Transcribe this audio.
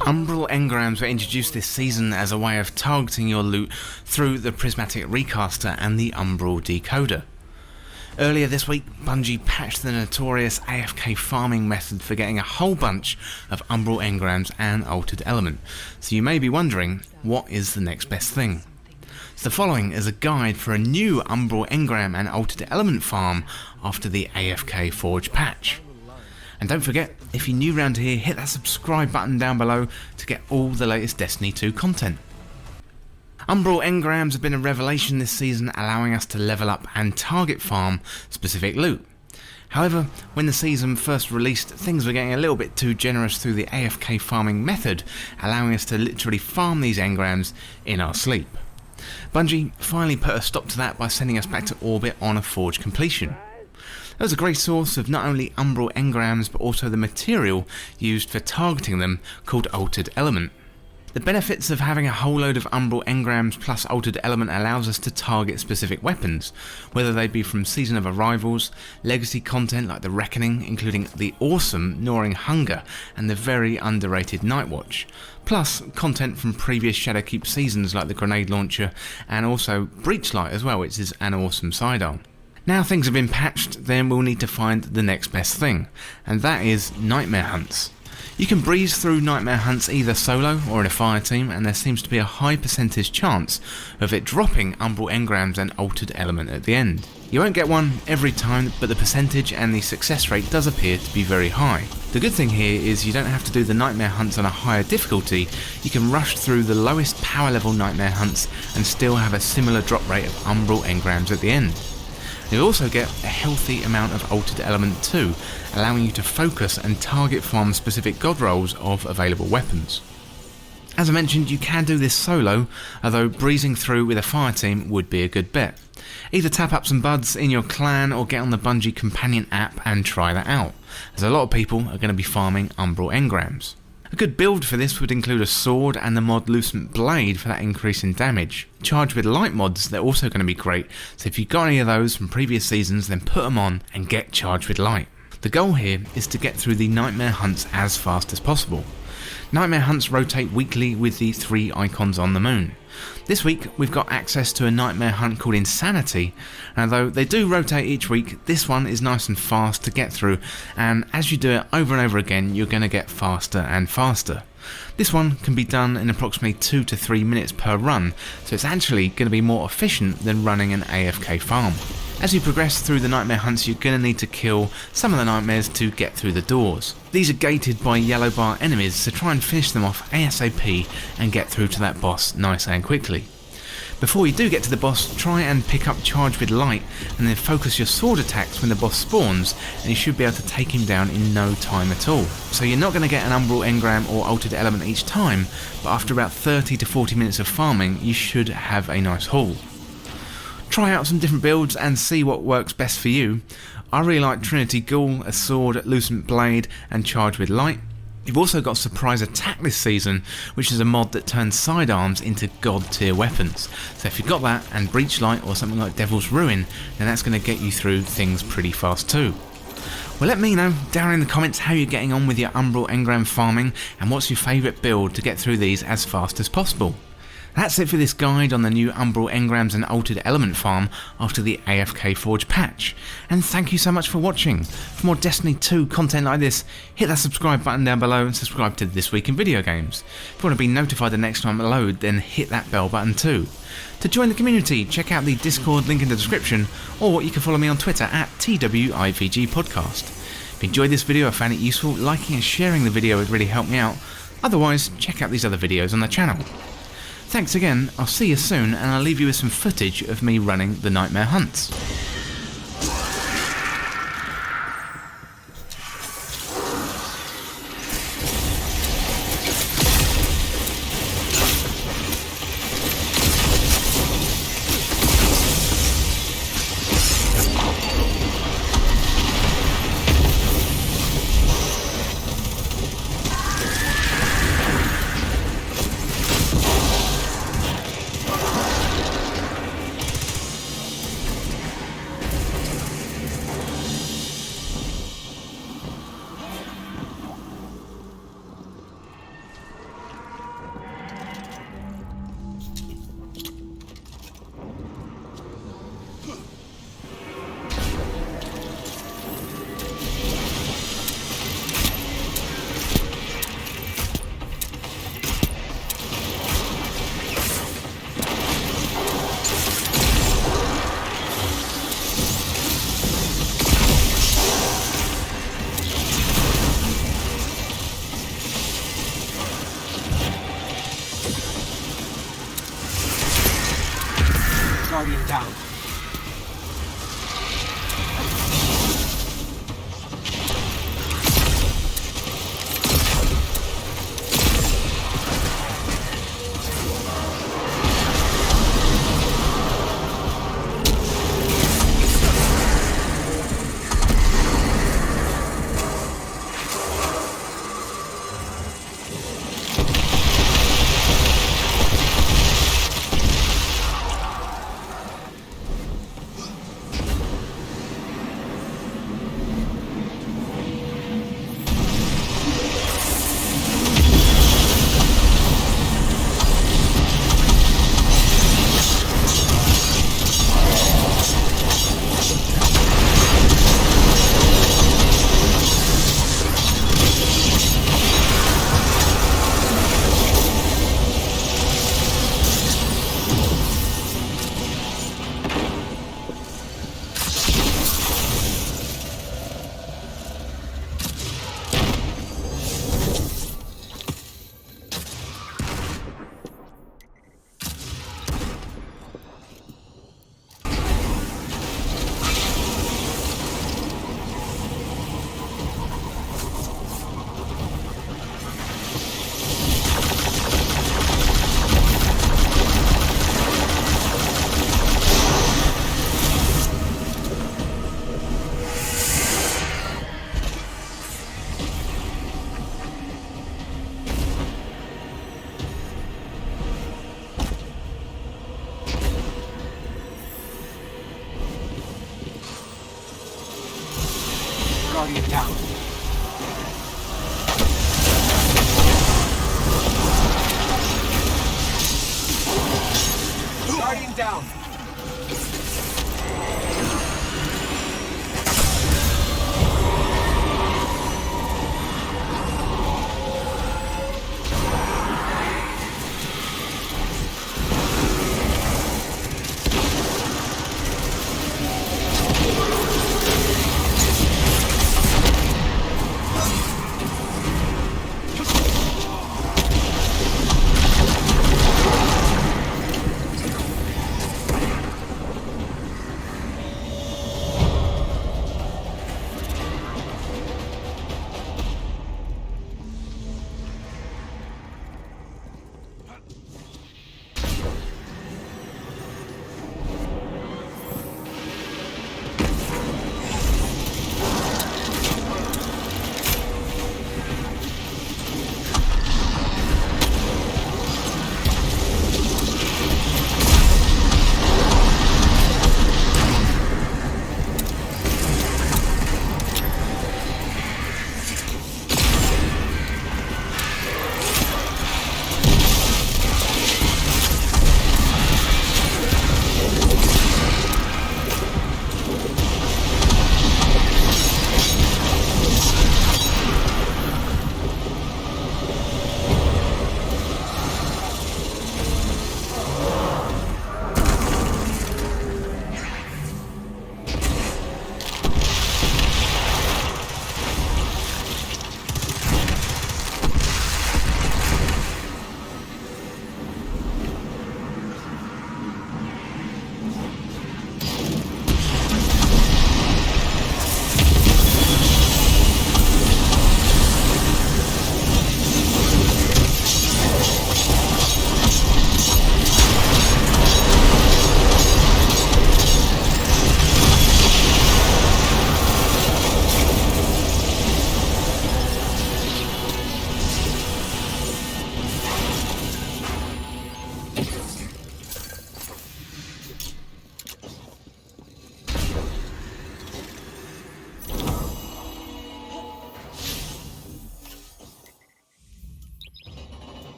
Umbral Engrams were introduced this season as a way of targeting your loot through the Prismatic Recaster and the Umbral Decoder. Earlier this week, Bungie patched the notorious AFK farming method for getting a whole bunch of Umbral Engrams and Altered Element, so you may be wondering, what is the next best thing? So the following is a guide for a new Umbral Engram and Altered Element farm after the AFK Forge patch. And don't forget, if you're new around here, hit that subscribe button down below to get all the latest Destiny 2 content. Umbral Engrams have been a revelation this season, allowing us to level up and target farm specific loot. However, when the season first released, things were getting a little bit too generous through the AFK farming method, allowing us to literally farm these engrams in our sleep. Bungie finally put a stop to that by sending us back to orbit on a forge completion. That was a great source of not only Umbral Engrams but also the material used for targeting them, called Altered Element. The benefits of having a whole load of Umbral Engrams plus Altered Element allows us to target specific weapons, whether they be from Season of Arrivals, legacy content like the Reckoning, including the awesome Gnawing Hunger and the very underrated Nightwatch, plus content from previous Shadowkeep seasons like the Grenade Launcher and also Breachlight as well, which is an awesome sidearm. Now things have been patched, then we'll need to find the next best thing, and that is Nightmare Hunts. You can breeze through Nightmare Hunts either solo or in a fire team, and there seems to be a high percentage chance of it dropping Umbral Engrams and Altered Element at the end. You won't get one every time, but the percentage and the success rate does appear to be very high. The good thing here is you don't have to do the Nightmare Hunts on a higher difficulty. You can rush through the lowest power level Nightmare Hunts and still have a similar drop rate of Umbral Engrams at the end. You'll also get a healthy amount of Altered Element too, allowing you to focus and target farm specific god rolls of available weapons. As I mentioned, you can do this solo, although breezing through with a fire team would be a good bet. Either tap up some buds in your clan or get on the Bungie companion app and try that out, as a lot of people are going to be farming Umbral Engrams. A good build for this would include a sword and the mod Lucent Blade for that increase in damage. Charged with light mods, they're also going to be great, so if you've got any of those from previous seasons, then put them on and get charged with light. The goal here is to get through the Nightmare Hunts as fast as possible. Nightmare Hunts rotate weekly with the 3 icons on the moon. This week we've got access to a Nightmare Hunt called Insanity, and although they do rotate each week, this one is nice and fast to get through, and as you do it over and over again you're going to get faster and faster. This one can be done in approximately 2 to 3 minutes per run, so it's actually going to be more efficient than running an AFK farm. As you progress through the Nightmare Hunts, you're going to need to kill some of the nightmares to get through the doors. These are gated by yellow bar enemies, so try and finish them off ASAP and get through to that boss nice and quickly. Before you do get to the boss, try and pick up Charge with Light and then focus your sword attacks when the boss spawns, and you should be able to take him down in no time at all. So you're not going to get an Umbral Engram or Altered Element each time, but after about 30 to 40 minutes of farming you should have a nice haul. Try out some different builds and see what works best for you. I really like Trinity Ghoul, a sword, Lucent Blade and Charge with Light. You've also got Surprise Attack this season, which is a mod that turns sidearms into god tier weapons. So if you've got that and Breachlight or something like Devil's Ruin, then that's going to get you through things pretty fast too. Well, let me know down in the comments how you're getting on with your Umbral Engram farming and what's your favourite build to get through these as fast as possible. That's it for this guide on the new Umbral Engrams and Altered Element farm after the AFK Forge patch, and thank you so much for watching. For more Destiny 2 content like this, hit that subscribe button down below and subscribe to This Week in Video Games. If you want to be notified the next time I load, then hit that bell button too. To join the community, check out the Discord link in the description, or you can follow me on Twitter at TWIVG Podcast. If you enjoyed this video or found it useful, liking and sharing the video would really help me out. Otherwise, check out these other videos on the channel. Thanks again, I'll see you soon, and I'll leave you with some footage of me running the Nightmare Hunts. Guardian down.